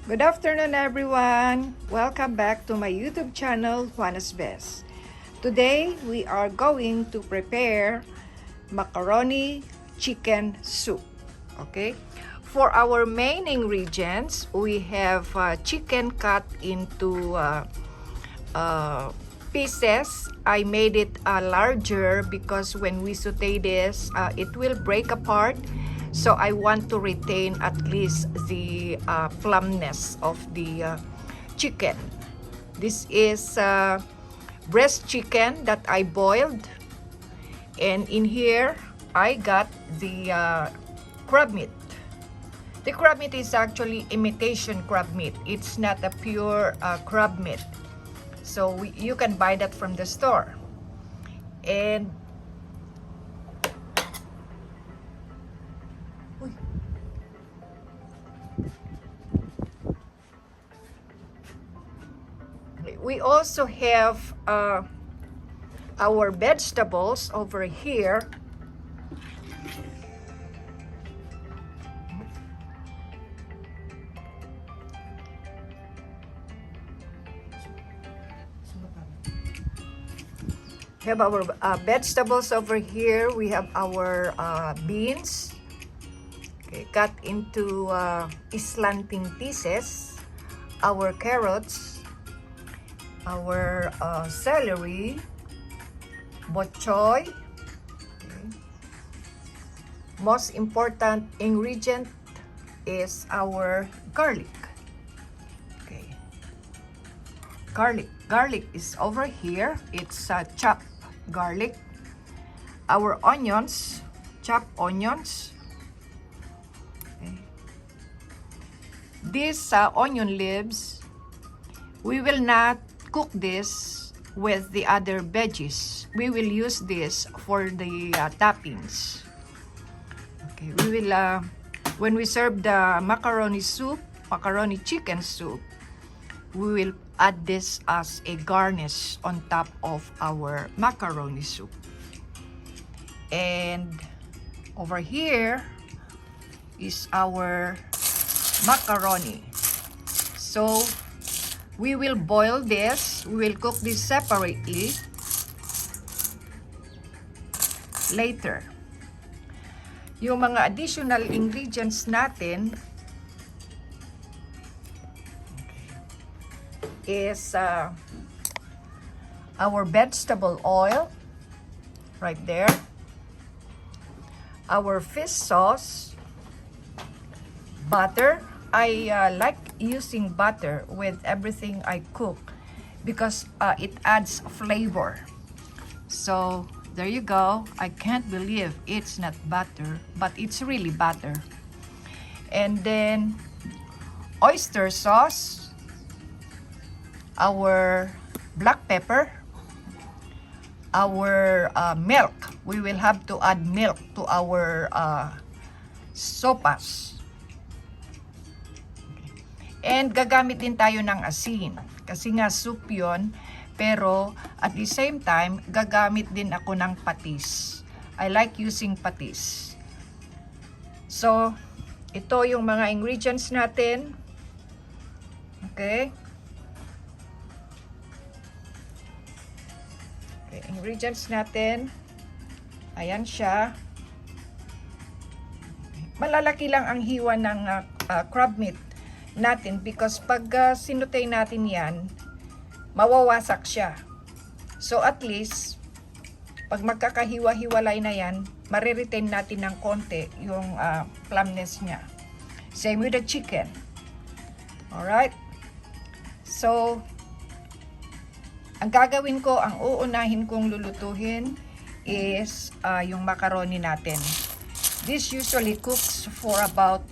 Good afternoon, everyone. Welcome back to my YouTube channel, Juana's Best. Today, we are going to prepare macaroni chicken soup. Okay? For our main ingredients, we have chicken cut into pieces. I made it larger because when we saute this, it will break apart. So I want to retain at least the plumpness of the chicken. This is breast chicken that I boiled. And in here, I got the crab meat. The crab meat is actually imitation crab meat. It's not a pure crab meat. So you can buy that from the store. And we also have our vegetables over here. We have our vegetables over here. We have our beans, okay, cut into slanting pieces. Our carrots, our celery, bok choy. Okay. Most important ingredient is our garlic. Okay. Garlic is over here. It's chopped garlic. Our onions, chopped onions. Okay. These onion leaves, we will not cook this with the other veggies. We will use this for the toppings. Okay, we will when we serve the macaroni soup, macaroni chicken soup, we will add this as a garnish on top of our macaroni soup. And over here is our macaroni. So we will boil this. We will cook this separately later. Yung mga additional ingredients natin is our vegetable oil right there, our fish sauce, butter. I like using butter with everything I cook because it adds flavor. So there you go. I can't believe it's not butter, but it's really butter. And then oyster sauce, our black pepper, our milk. We will have to add milk to our sopas. And gagamit din tayo ng asin. Kasi nga soup yun. Pero at the same time, gagamit din ako ng patis. I like using patis. So, ito yung mga ingredients natin. Okay. Okay, ingredients natin. Ayan siya. Malalaki lang ang hiwa ng crab meat natin because pag sinutay natin yan, mawawasak siya. So at least, pag magkakahiwa-hiwalay na yan, mariretain natin ng konti yung plumpness niya. Same with the chicken. Alright? So, ang gagawin ko, ang uunahin kong lulutuhin is yung macaroni natin. This usually cooks for about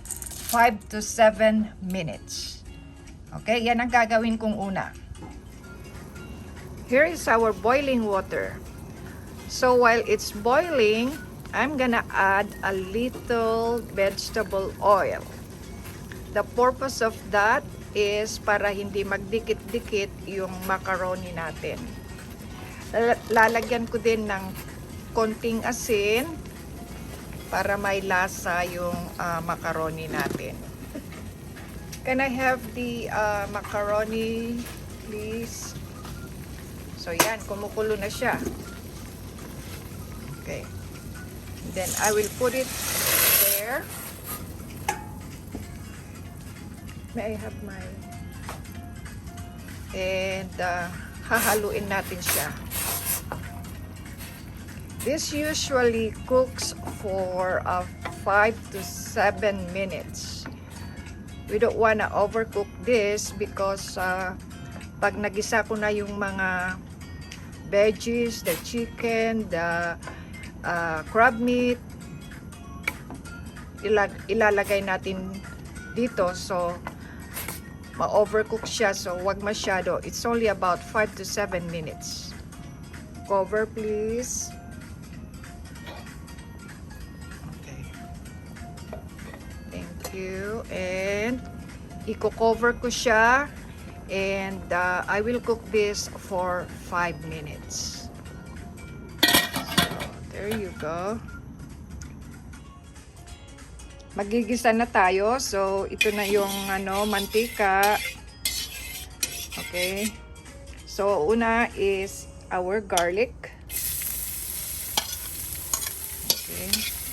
5 to 7 minutes. Okay, yan ang gagawin kong una. Here is our boiling water. So while it's boiling, I'm gonna add a little vegetable oil. The purpose of that is para hindi magdikit-dikit yung macaroni natin. Lalagyan ko din ng konting asin para may lasa yung macaroni natin. Can I have the macaroni, please? So yan, kumukulo na siya. Okay. Then I will put it there. May I have my... And hahaluin natin siya. This usually cooks for 5 to 7 minutes. We don't wanna overcook this because pag nagisa ko na yung mga veggies, the chicken, the crab meat, ilalagay natin dito. So, ma-overcook siya. So, wag masyado. It's only about 5 to 7 minutes. Cover, please. Okay. Thank you. And, i-cover ko siya. And, I will cook this for 5 minutes. So, there you go. Magigisa na tayo. So, ito na yung mantika. Okay. So, una is our garlic. Okay.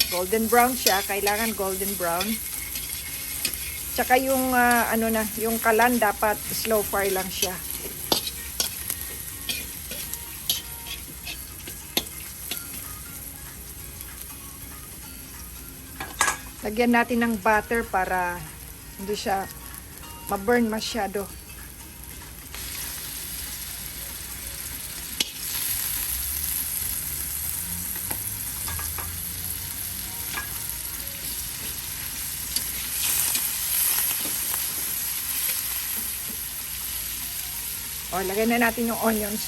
Golden brown siya. Kailangan golden brown. Tsaka yung, yung kalan, dapat slow fry lang siya. Lagyan natin ng butter para hindi siya ma-burn masyado. O, lagyan na natin yung onions.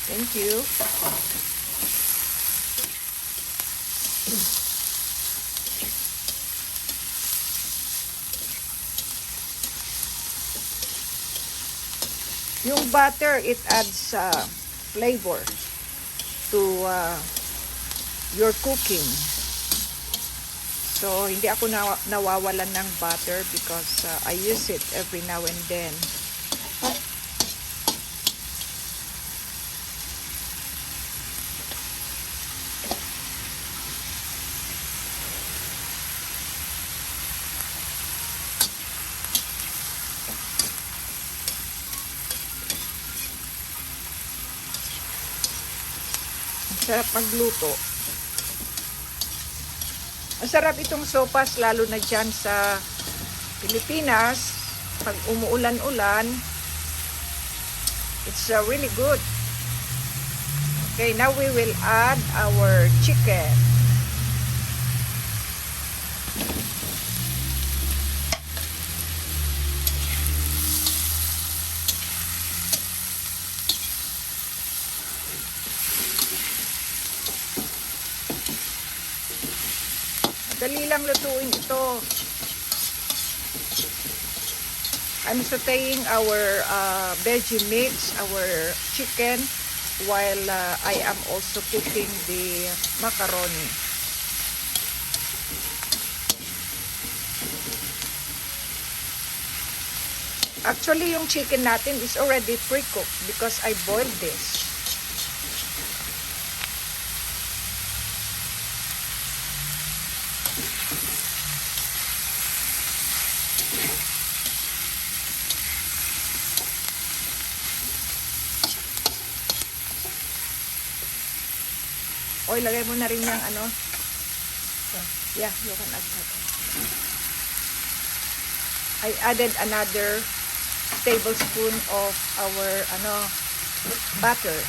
Thank you. Yung butter, it adds flavor to your cooking. So, hindi ako nawawalan ng butter because I use it every now and then. Sarap magluto. Ang sarap itong sopas, lalo na dyan sa Pilipinas. Pag umuulan-ulan, it's really good. Okay, now we will add our chicken. Dali lang lutuin ito. I'm sauteing our veggie mix, our chicken, while I am also cooking the macaroni. Actually, yung chicken natin is already pre-cooked because I boiled this. O, ilagay mo na rin yung So, yeah, you can add that. I added another tablespoon of our butter.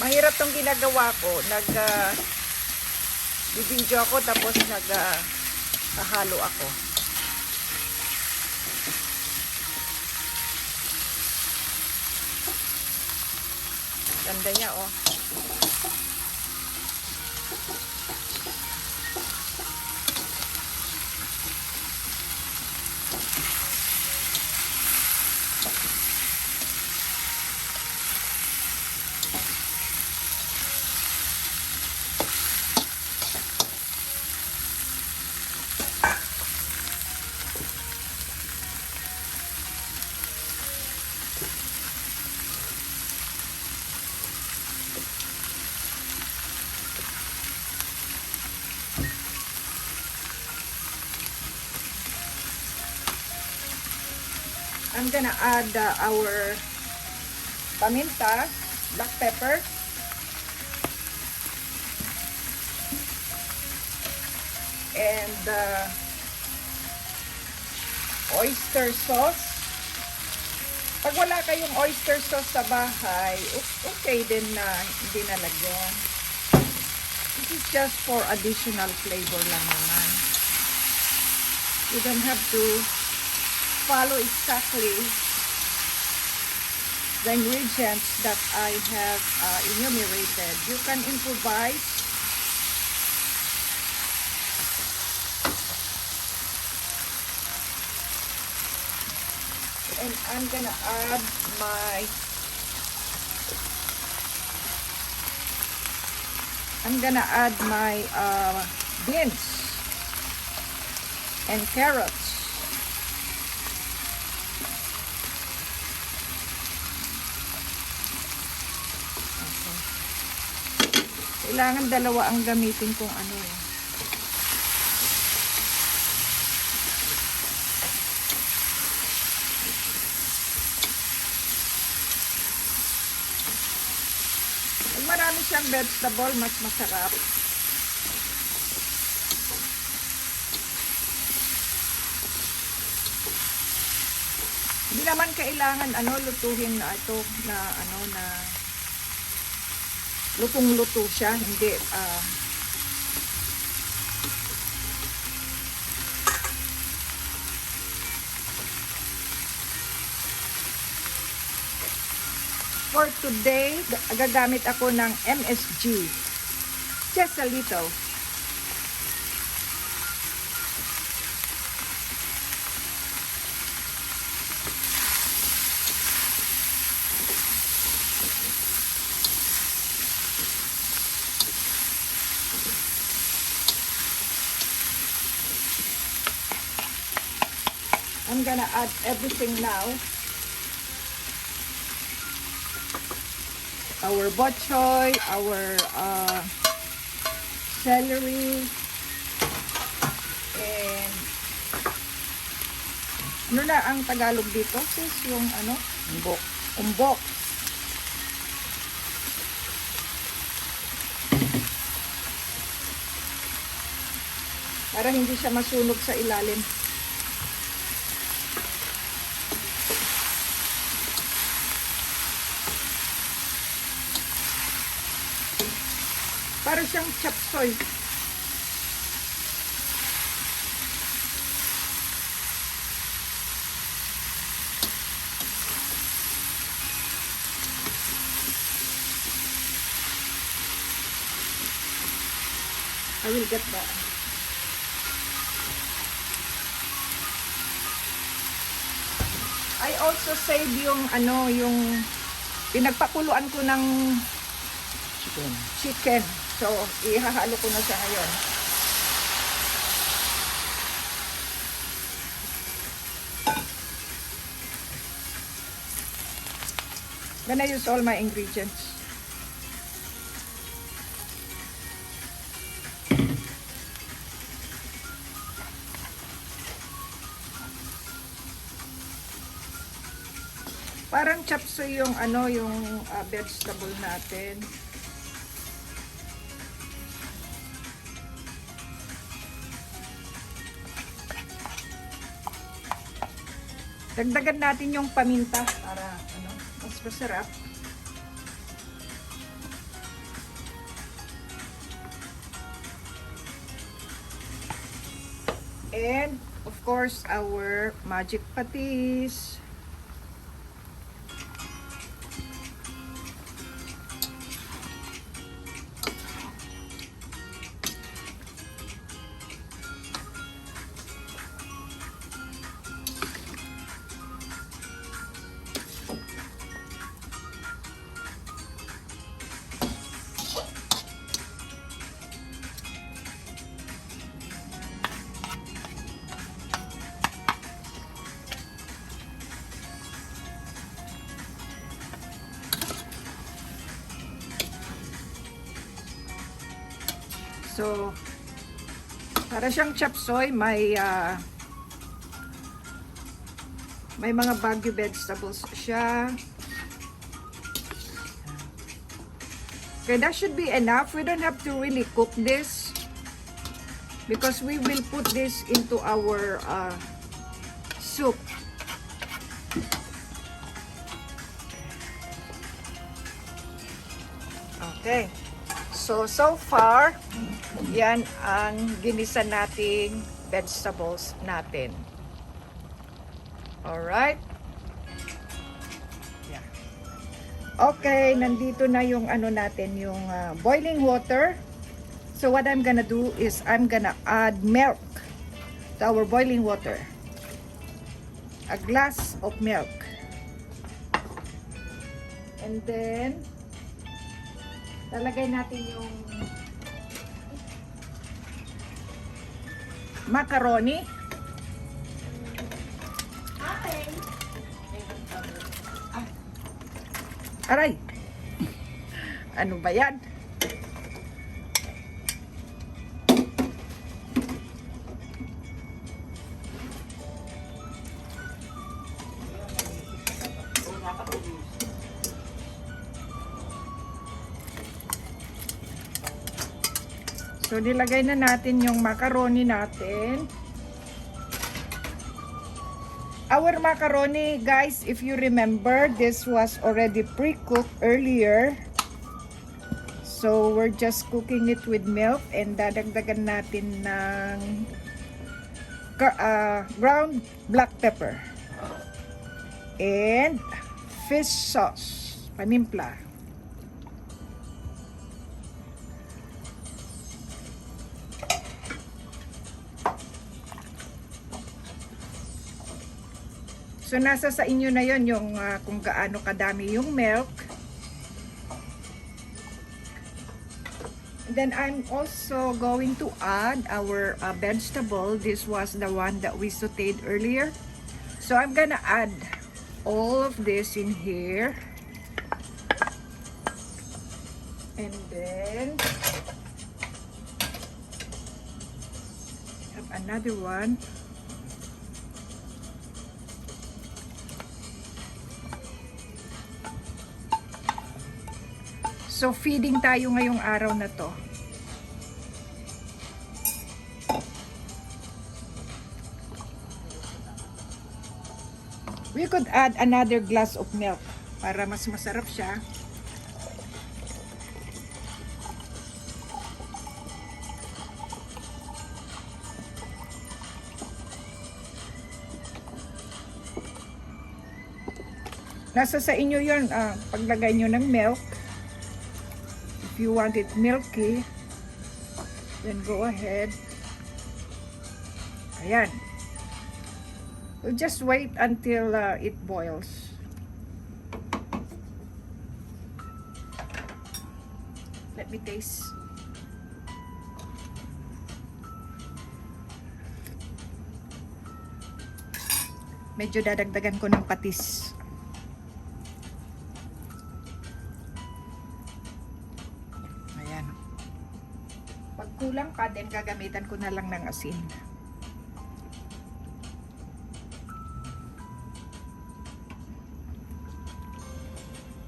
Mahirap tong ginagawa ko. Bibidyo ako tapos hahalo ako. Ganda niya, oh. I'm gonna add our paminta, black pepper, and oyster sauce. Pag wala kayong oyster sauce sa bahay, okay din na hindi nalagyan. This is just for additional flavor lang naman. You don't have to follow exactly the ingredients that I have enumerated. You can improvise. And I'm gonna add my beans and carrots. Kailangan dalawa ang gamitin kong ano eh. Pag marami siyang vegetable, mas masarap. Hindi naman kailangan lutuhin na ito na lutong-luto siya, hindi for today, gagamit ako ng MSG, just a little. I'm gonna add everything now. Our bok choy, our celery, and ano na ang Tagalog dito? Sis, yung umbok. Umbok. Para hindi siya masunog sa ilalim. Para siyang chop suey. I will get that. I also save yung yung pinagpakuluan ko ng chicken. So, ihahalo ko na siya ngayon. Gonna use all my ingredients. Parang chop suey yung vegetable natin. Dagdagan natin yung paminta para mas masarap. And of course, our magic patis. So, para siyang chop suey, may mga Baguio vegetables siya. Okay, that should be enough. We don't have to really cook this because we will put this into our soup. Okay. So far, yan ang ginisa nating vegetables natin. Alright? Yeah. Okay, nandito na yung ano natin, yung boiling water. So what I'm gonna do is I'm gonna add milk to our boiling water. A glass of milk. And then, lalagay natin yung macaroni. Aray! Ano ba yan? So, nilagay na natin yung macaroni natin. Our macaroni, guys, if you remember, this was already pre-cooked earlier. So, we're just cooking it with milk and dadagdagan natin ng ground black pepper and fish sauce, panimpla. So, nasa sa inyo na yon yung kung gaano kadami yung milk. And then, I'm also going to add our vegetable. This was the one that we sauteed earlier. So, I'm gonna add all of this in here. And then, have another one. So, feeding tayo ngayong araw na to. We could add another glass of milk para mas masarap siya. Nasa sa inyo yun, paglagay nyo ng milk. If you want it milky, then go ahead. Ayan. We'll just wait until it boils. Let me taste. Medyo dadagdagan ko ng patis. Kulang pa din, gagamitan ko na lang ng asin.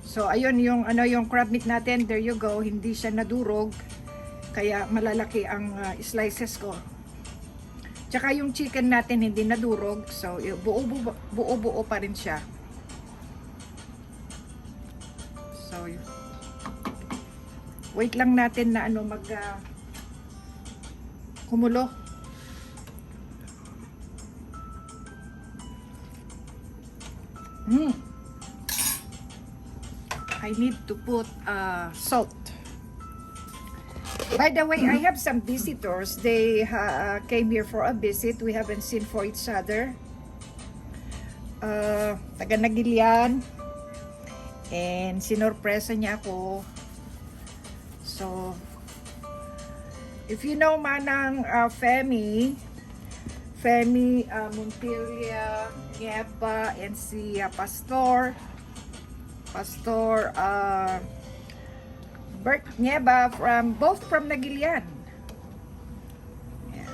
So ayun yung yung crab meat natin, there you go, hindi siya nadurog kaya malalaki ang slices ko. Tsaka yung chicken natin hindi nadurog, so buo-buo pa rin siya. So wait lang natin na kumulo. I need to put salt. By the way, I have some visitors. They came here for a visit. We haven't seen for each other. Taga Nagilian. And sinorpresa niya ako. So, if you know Manang Femi Montilla, Nieva, and si Pastor Bert Nieva, both from Nagilian. Yeah.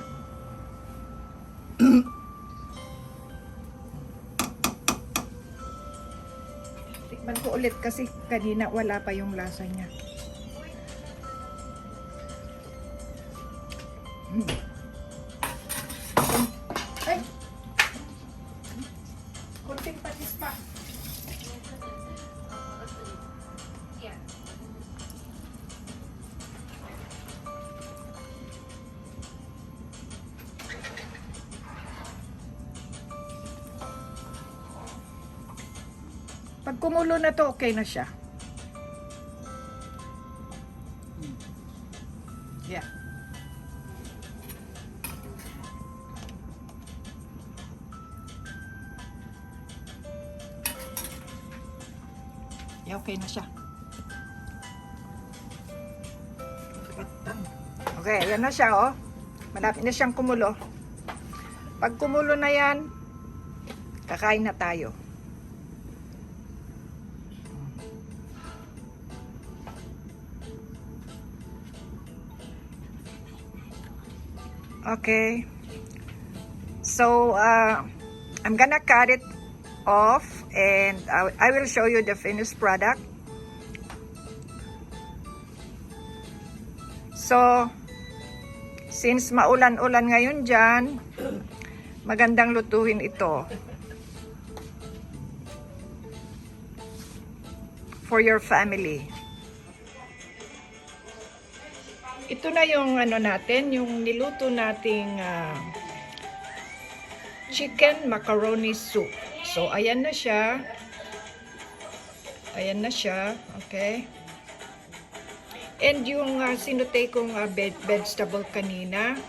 Tikman ko ulit kasi kanina wala pa yung lasa niya. Ay! Kunting patis pa. Yan. Pag kumulo na to, okay na siya. Yeah. Yeah, okay na siya. Okay, ayan na siya, oh. Malapit na siyang kumulo. Pag kumulo na yan, kakain na tayo. Okay. So, I'm gonna cut it off and I will show you the finished product. So, since maulan-ulan ngayon dyan, magandang lutuin ito for your family. Ito na yung ano natin, yung niluto nating chicken macaroni soup. So, ayan na siya. Ayan na siya. Okay. And yung sinutay kong vegetable kanina,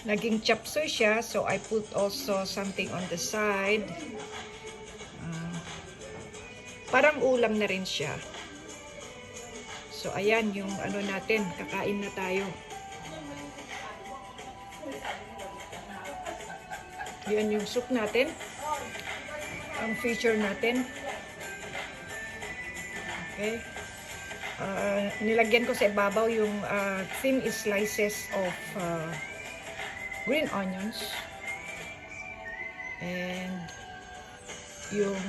naging chop suey siya. So, I put also something on the side. Parang ulam na rin siya. So, ayan yung ano natin. Kakain na tayo. Yan yung soup natin. Ang feature natin. Okay. Nilagyan ko sa ibabaw yung thin slices of green onions. And yung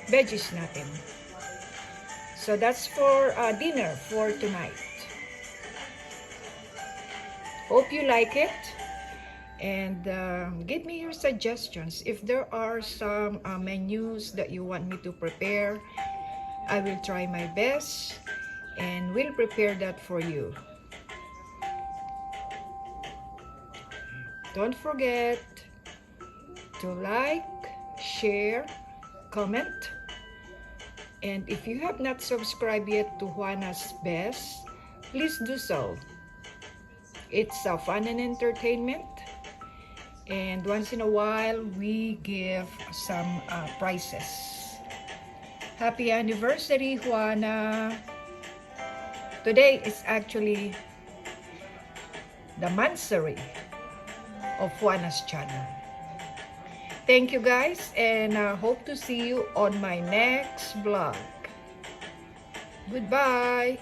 veggies natin. So that's for dinner for tonight. Hope you like it. And give me your suggestions. If there are some menus that you want me to prepare, I will try my best and will prepare that for you. Don't forget to like, share, comment. And if you have not subscribed yet to Juana's Best, please do so. It's fun and entertainment. And once in a while, we give some prizes. Happy anniversary, Juana! Today is actually the mansary of Juana's channel. Thank you guys, and hope to see you on my next vlog. Goodbye!